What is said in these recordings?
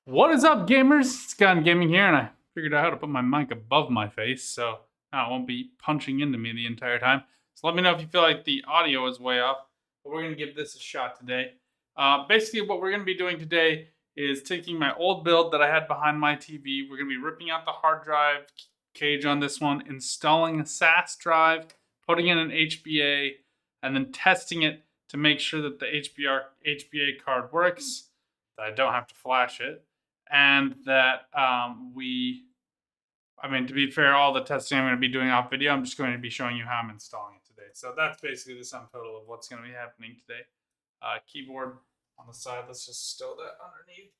What is up, gamers? It's Gone Gaming here, and I figured out how to put my mic above my face, so now it won't be punching into me the entire time. So let me know if you feel like the audio is way off, but we're going to give this a shot today. Basically, what we're going to be doing today is taking my old build that I had behind my TV. We're going to be ripping out the hard drive cage on this one, installing a SAS drive, putting in an HBA, and then testing it to make sure that the HBA card works, that I don't have to flash it, and that to be fair, all the testing I'm going to be doing off video, I'm just going to be showing you how I'm installing it today. So that's basically the sum total of what's going to be happening today. Keyboard on the side, let's just stow that underneath.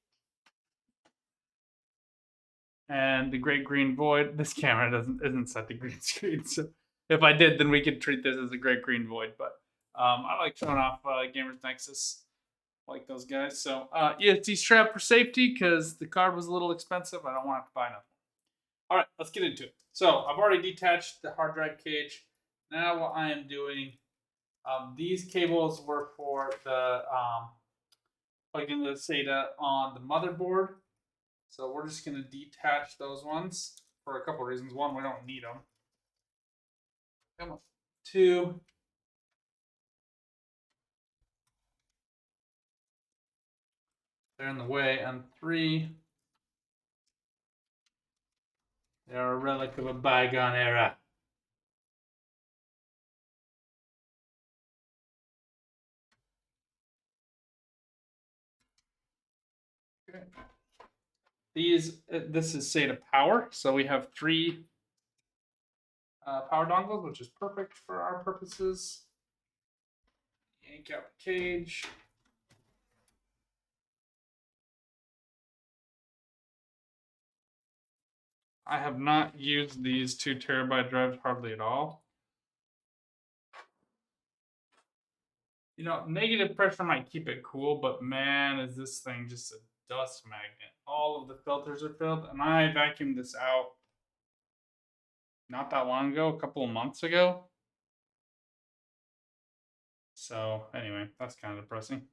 And the Great Green Void, this camera isn't set to green screen, so if I did, then we could treat this as a Great Green Void, but I like showing off Gamers Nexus. Like those guys. So ESD strap for safety because the card was a little expensive. I don't want to have to buy another one. All right, let's get into it. So I've already detached the hard drive cage. Now what I am doing, these cables were for the plugging the SATA on the motherboard. So we're just going to detach those ones for a couple of reasons. One, we don't need them. Come on. Two, they're in the way. And three, they're a relic of a bygone era. Okay. This is SATA power, so we have three power dongles, which is perfect for our purposes. Yank out the cage. I have not used these 2 terabyte drives hardly at all. You know, negative pressure might keep it cool, but man, is this thing just a dust magnet. All of the filters are filled, and I vacuumed this out not that long ago, a couple of months ago. So anyway, that's kind of depressing.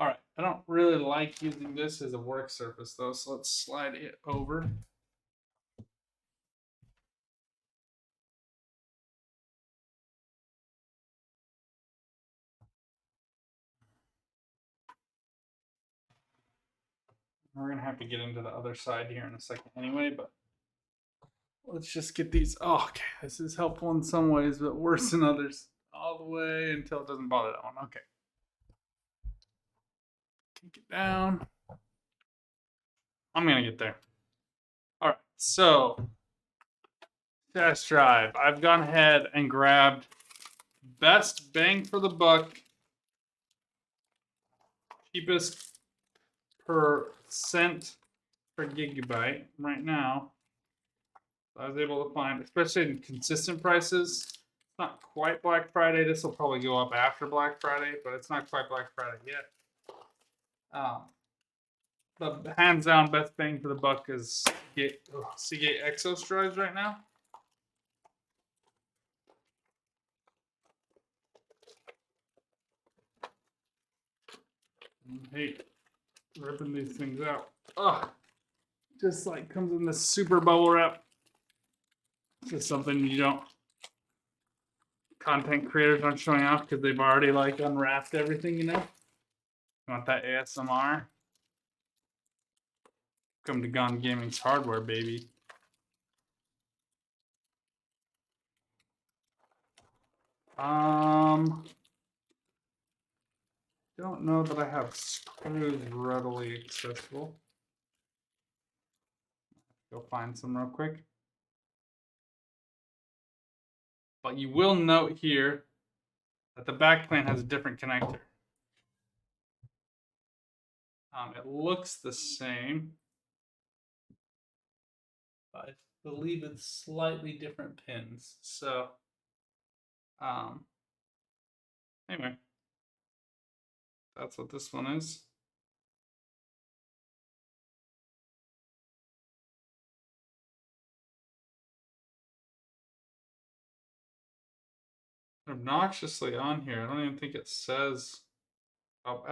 All right, I don't really like using this as a work surface though, so let's slide it over. We're gonna have to get into the other side here in a second anyway, but let's just get these. Oh, okay, this is helpful in some ways, but worse in others. All the way until it doesn't bother that one. Okay. Take it down. I'm gonna get there. All right, so test drive. I've gone ahead and grabbed best bang for the buck, cheapest per cent per gigabyte right now. I was able to find, especially in consistent prices. It's not quite Black Friday. This will probably go up after Black Friday, but it's not quite Black Friday yet. The hands down best bang for the buck is Seagate Exos drives right now. I hate ripping these things out. Ugh. Just like comes in this super bubble wrap. It's just something you don't, content creators aren't showing off because they've already like unwrapped everything, you know? You want that ASMR? Come to Gone Gaming's hardware, baby. Don't know that I have screws readily accessible. Go find some real quick. But you will note here that the backplane has a different connector. It looks the same, but I believe it's slightly different pins. So, anyway, that's what this one is. Obnoxiously on here, I don't even think it says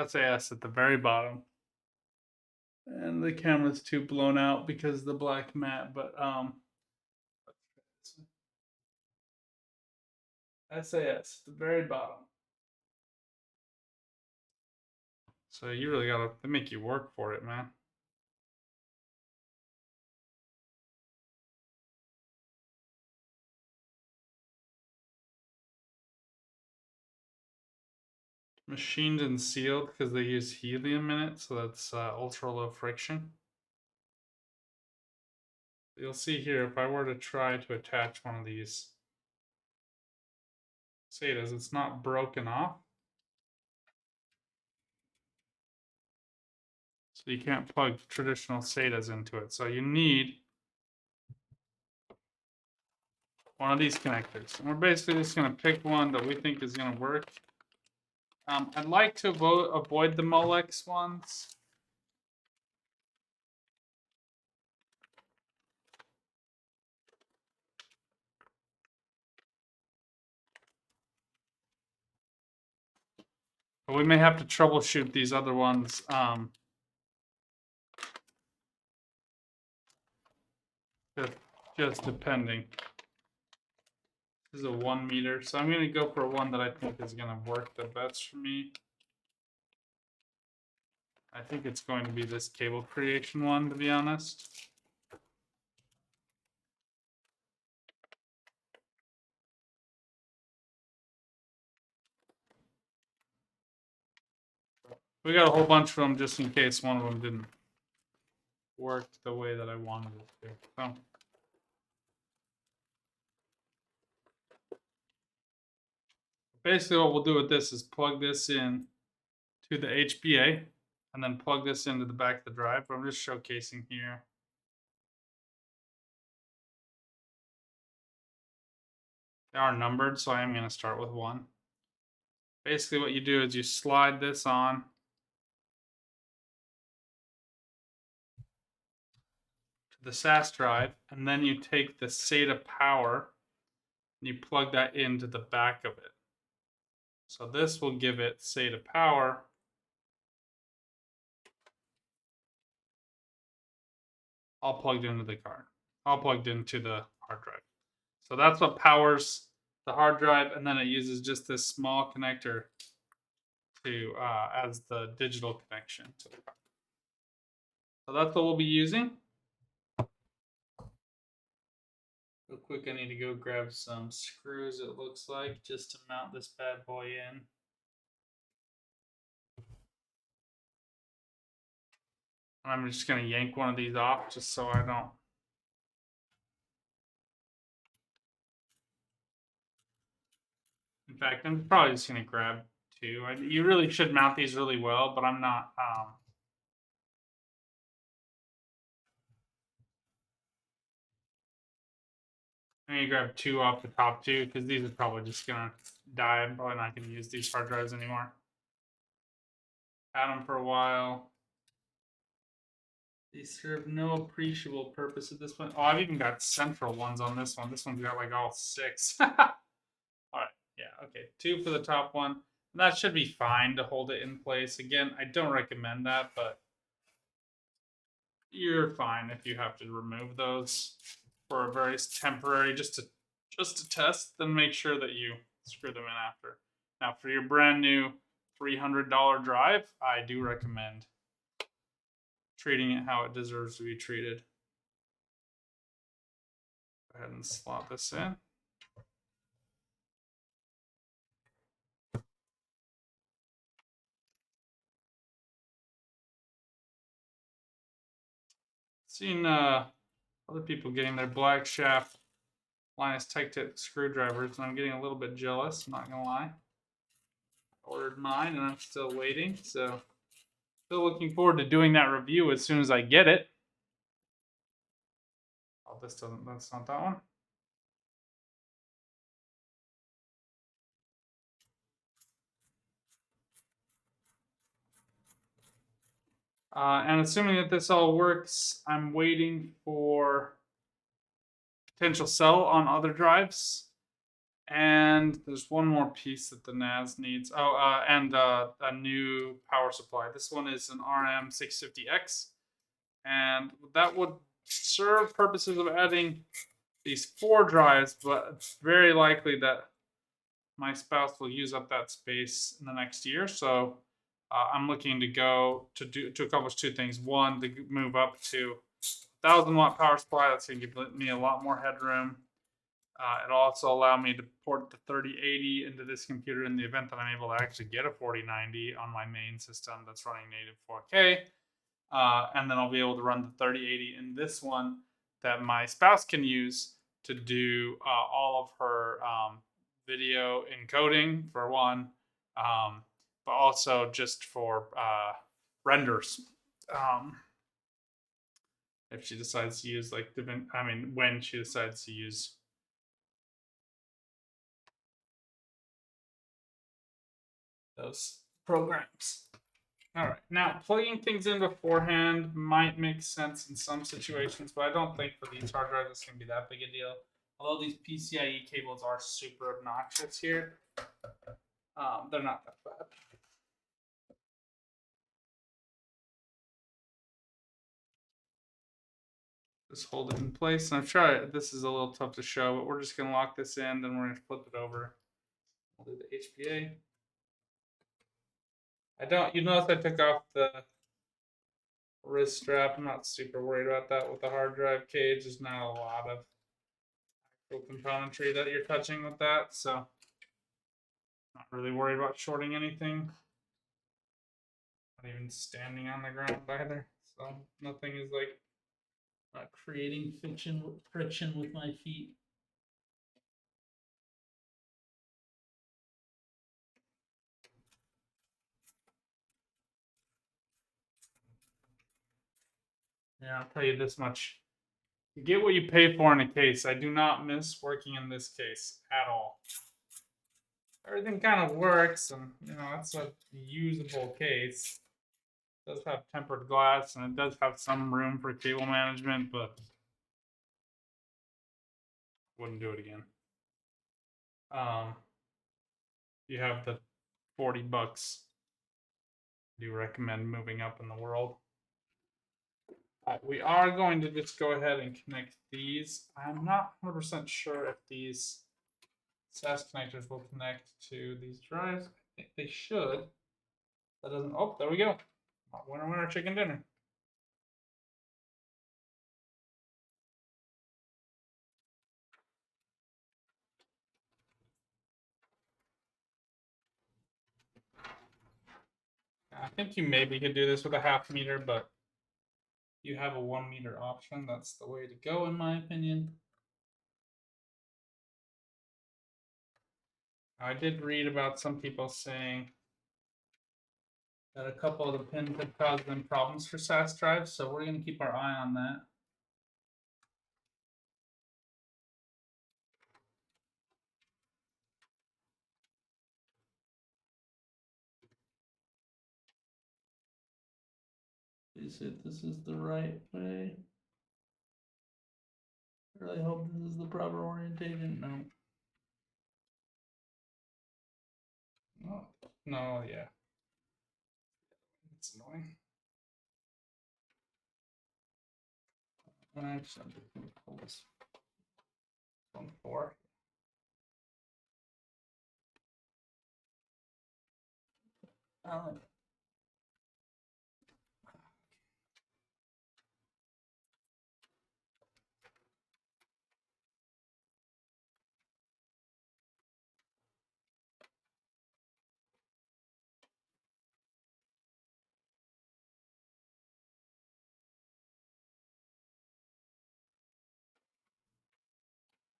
SAS at the very bottom. And and the camera's too blown out because of the black mat. But SAS, the very bottom. So you really gotta, they make you work for it, man. Machined and sealed because they use helium in it, so that's ultra low friction. You'll see here, if I were to try to attach one of these SATAs, it's not broken off. So you can't plug traditional SATAs into it. So you need one of these connectors. And we're basically just going to pick one that we think is going to work. I'd like to avoid the Molex ones. But we may have to troubleshoot these other ones. Just depending. This is a 1 meter, so I'm going to go for one that I think is going to work the best for me. I think it's going to be this cable creation one, to be honest. We got a whole bunch of them just in case one of them didn't work the way that I wanted it to. So basically what we'll do with this is plug this in to the HBA and then plug this into the back of the drive. But I'm just showcasing here. They are numbered, so I am going to start with one. Basically what you do is you slide this on to the SAS drive, and then you take the SATA power and you plug that into the back of it. So this will give it SATA power. All plugged into the card. All plugged into the hard drive. So that's what powers the hard drive, and then it uses just this small connector to as the digital connection to the card. So that's what we'll be using. Real quick, I need to go grab some screws, it looks like, just to mount this bad boy in. I'm just going to yank one of these off just so I don't. In fact, I'm probably just going to grab two. You really should mount these really well, but I'm not. I'm going to grab two off the top two because these are probably just going to die. I'm probably not going to use these hard drives anymore. Had them for a while. They serve no appreciable purpose at this point. Oh, I've even got central ones on this one. This one's got like all 6. All right. Yeah. Okay. 2 for the top one. And that should be fine to hold it in place. Again, I don't recommend that, but you're fine if you have to remove those for a very temporary, just to test. Then make sure that you screw them in after. Now, for your brand new $300 drive, I do recommend treating it how it deserves to be treated. Go ahead and slot this in. Seen other people getting their black shaft Linus Tech Tip screwdrivers, and I'm getting a little bit jealous, I'm not gonna lie. I ordered mine and I'm still waiting, so still looking forward to doing that review as soon as I get it. Oh, that's not that one. And assuming that this all works, I'm waiting for potential sell on other drives. And there's one more piece that the NAS needs. And a new power supply. This one is an RM650X. and that would serve purposes of adding these 4 drives, but it's very likely that my spouse will use up that space in the next year. So I'm looking to to accomplish 2 things. One, to move up to 1,000-watt power supply. That's going to give me a lot more headroom. It'll also allow me to port the 3080 into this computer in the event that I'm able to actually get a 4090 on my main system that's running native 4K. And then I'll be able to run the 3080 in this one that my spouse can use to do all of her video encoding, for one, but also just for renders. If she decides to use when she decides to use those programs. All right, now plugging things in beforehand might make sense in some situations, but I don't think for these hard drives it's going to be that big a deal. Although these PCIe cables are super obnoxious here, they're not that bad. Just hold it in place, and I've tried. This is a little tough to show, but we're just going to lock this in, then we're going to flip it over. We'll do the HBA. You notice I took off the wrist strap. I'm not super worried about that with the hard drive cage. There's not a lot of componentry that you're touching with that, so not really worried about shorting anything. Not even standing on the ground either, so nothing is like not creating friction with my feet. Yeah, I'll tell you this much. You get what you pay for in a case. I do not miss working in this case at all. Everything kind of works, and it's a usable case. It does have tempered glass, and it does have some room for cable management, but wouldn't do it again. You have the $40. I do recommend moving up in the world. We are going to just go ahead and connect these. I'm not 100% sure if these SAS connectors will connect to these drives. I think they should. That doesn't. Oh, there we go. Winner, winner, chicken dinner. I think you maybe could do this with a 0.5 meter, but you have a 1 meter option. That's the way to go, in my opinion. I did read about some people saying that a couple of the pins had caused them problems for SAS drives, so we're going to keep our eye on that. Is it this is the right way? I really hope this is the proper orientation. No. No, no, yeah. It's annoying. Actually, I'm just going to pull this one for.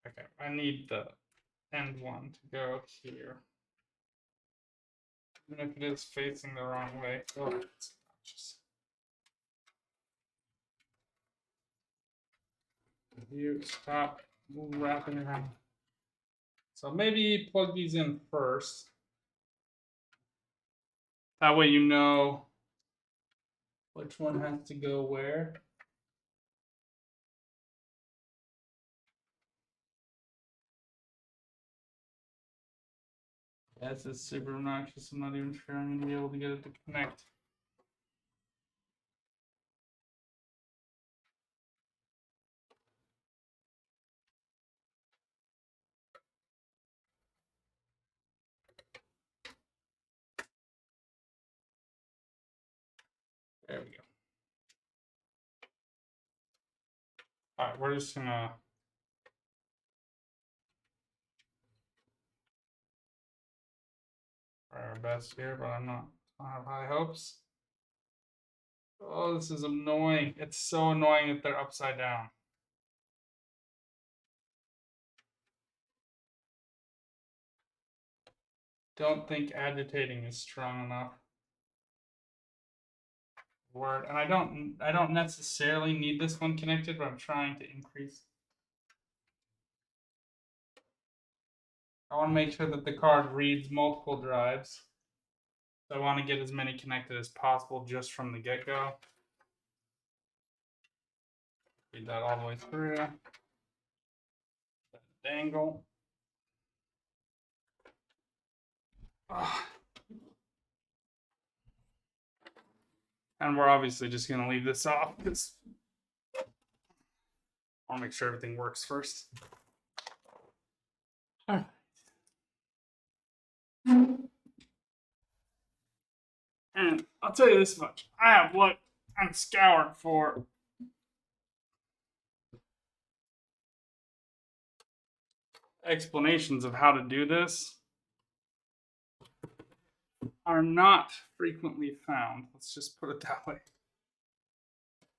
Okay, I need the end one to go here. Even if it is facing the wrong way. Oh, it's obnoxious. You stop wrapping around. So maybe plug these in first. That way you know which one has to go where. This is super obnoxious. I'm not even sure I'm going to be able to get it to connect. There we go. All right, we're just gonna try our best here, but I don't have high hopes. Oh, this is annoying. It's so annoying that they're upside down. Don't think agitating is strong enough word. And I don't necessarily need this one connected, but I'm trying to increase. I want to make sure that the card reads multiple drives. So I want to get as many connected as possible just from the get-go. Read that all the way through. Dangle. And we're obviously just going to leave this off because I want to make sure everything works first. All right. And I'll tell you this much. I have looked and scoured for explanations of how to do this. Are not frequently found. Let's just put it that way.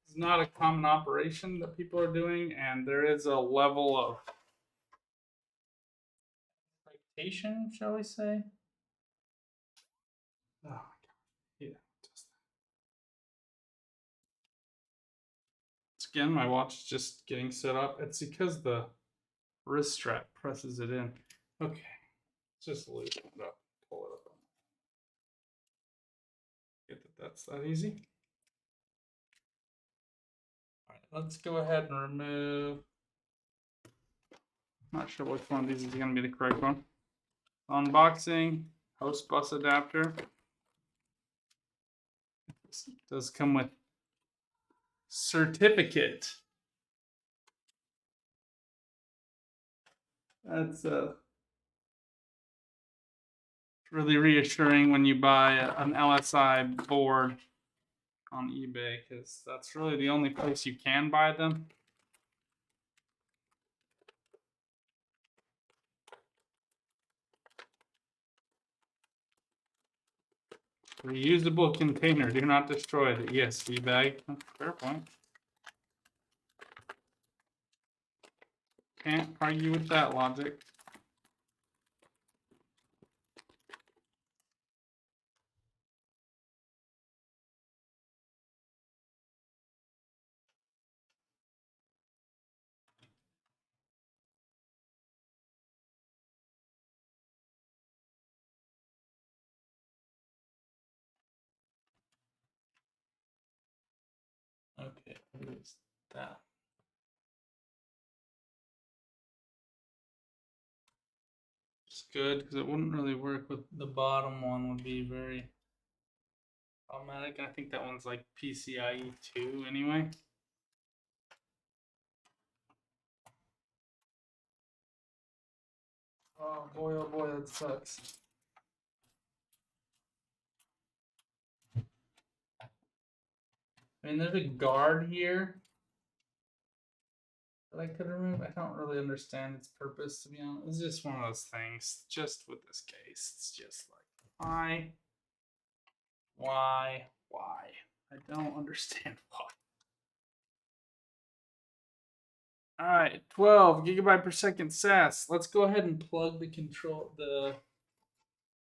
It's not a common operation that people are doing, and there is a level of expectation, shall we say? Oh my god. Yeah. Again, my watch is just getting set up. It's because the wrist strap presses it in. Okay. Just loosen it up. Pull it up. Get that that's that easy. All right, let's go ahead and remove. Not sure which one of these is going to be the correct one. Unboxing, host bus adapter. This does come with certificate. That's really reassuring when you buy an LSI board on eBay, because that's really the only place you can buy them. Reusable container. Do not destroy the ESC bag. Fair point. Can't argue with that logic. Okay, who's that? It's good because it wouldn't really work with the bottom one. Would be very problematic. I think that one's like PCIe 2 anyway. Oh boy, that sucks. I mean, there's a guard here that I could remove. I don't really understand its purpose, to be honest. It's just one of those things. Just with this case, it's just like, why? I don't understand why. All right, 12 gigabyte per second SAS. Let's go ahead and plug the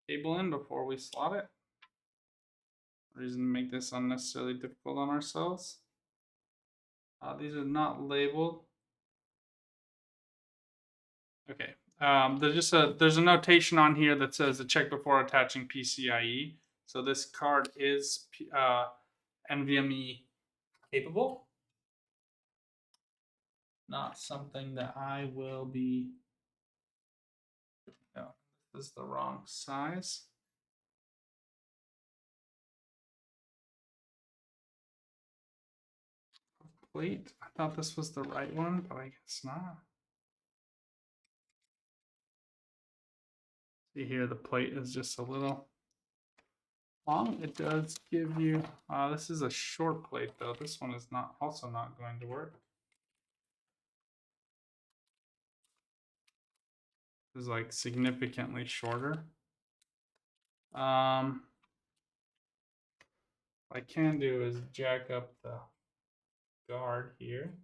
cable in before we slot it. Reason to make this unnecessarily difficult on ourselves. These are not labeled. Okay. There's a notation on here that says to check before attaching PCIe. So this card is NVMe capable. Not something that I will be. No, this is the wrong size. Plate. I thought this was the right one, but I guess not. See here, the plate is just a little long. It does give you. This is a short plate though. This one is not also not going to work. This is like significantly shorter. What I can do is jack up the guard here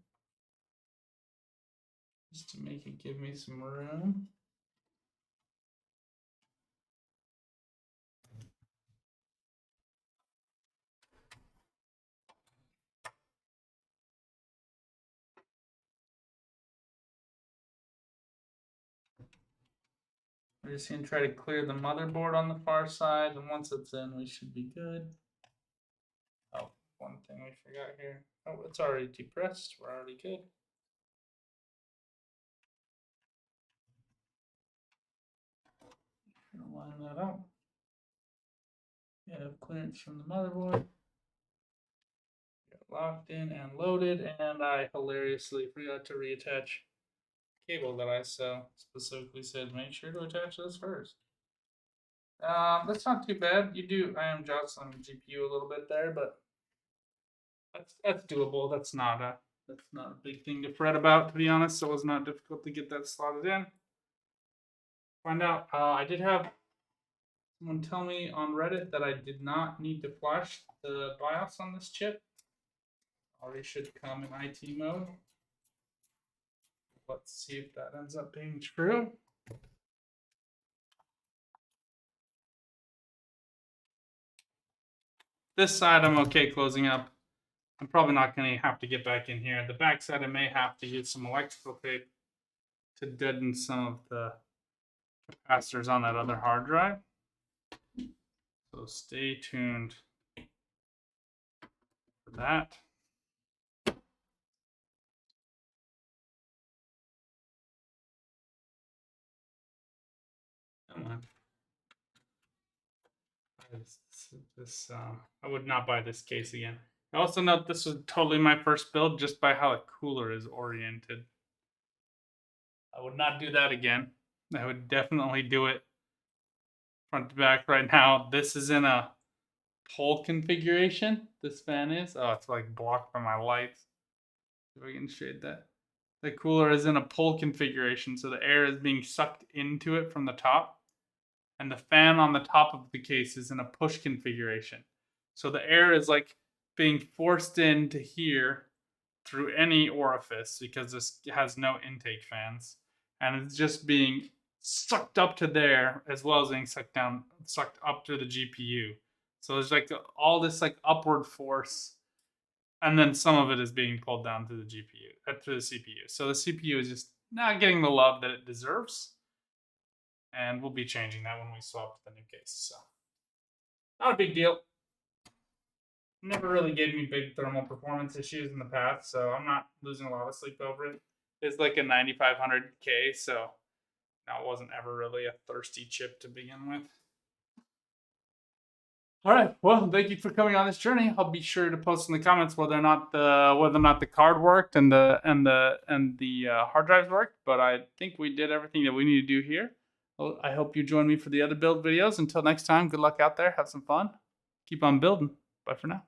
just to make it give me some room. We're just going to try to clear the motherboard on the far side, and once it's in, we should be good. Oh, one thing we forgot here. Oh, it's already depressed. We're already good. Line that up. We have clearance from the motherboard. Got locked in and loaded, and I hilariously forgot to reattach cable that I specifically said make sure to attach this first. That's not too bad. I am jostling the GPU a little bit there, but that's doable. That's not a big thing to fret about, to be honest. So it was not difficult to get that slotted in. Find out. I did have someone tell me on Reddit that I did not need to flash the BIOS on this chip. Already should come in IT mode. Let's see if that ends up being true. This side I'm okay closing up. I'm probably not going to have to get back in here. The back side I may have to use some electrical tape to deaden some of the capacitors on that other hard drive. So stay tuned for that. Come on. I would not buy this case again. I also note this was totally my first build just by how the cooler is oriented. I would not do that again. I would definitely do it front to back right now. This is in a pole configuration. This fan is. Oh, it's like blocked by my lights. If I can shade that. The cooler is in a pole configuration, so the air is being sucked into it from the top. And the fan on the top of the case is in a push configuration. So the air is like being forced into here through any orifice because this has no intake fans. And it's just being sucked up to there as well as being sucked up to the GPU. So there's like all this like upward force, and then some of it is being pulled down to the GPU, to the CPU. So the CPU is just not getting the love that it deserves. And we'll be changing that when we swap to the new case. So not a big deal. Never really gave me big thermal performance issues in the past, so I'm not losing a lot of sleep over it. It's like a 9500K, so it wasn't ever really a thirsty chip to begin with. All right. Well, thank you for coming on this journey. I'll be sure to post in the comments whether or not the card worked and the hard drives worked. But I think we did everything that we need to do here. Well, I hope you join me for the other build videos. Until next time, good luck out there. Have some fun. Keep on building. Bye for now.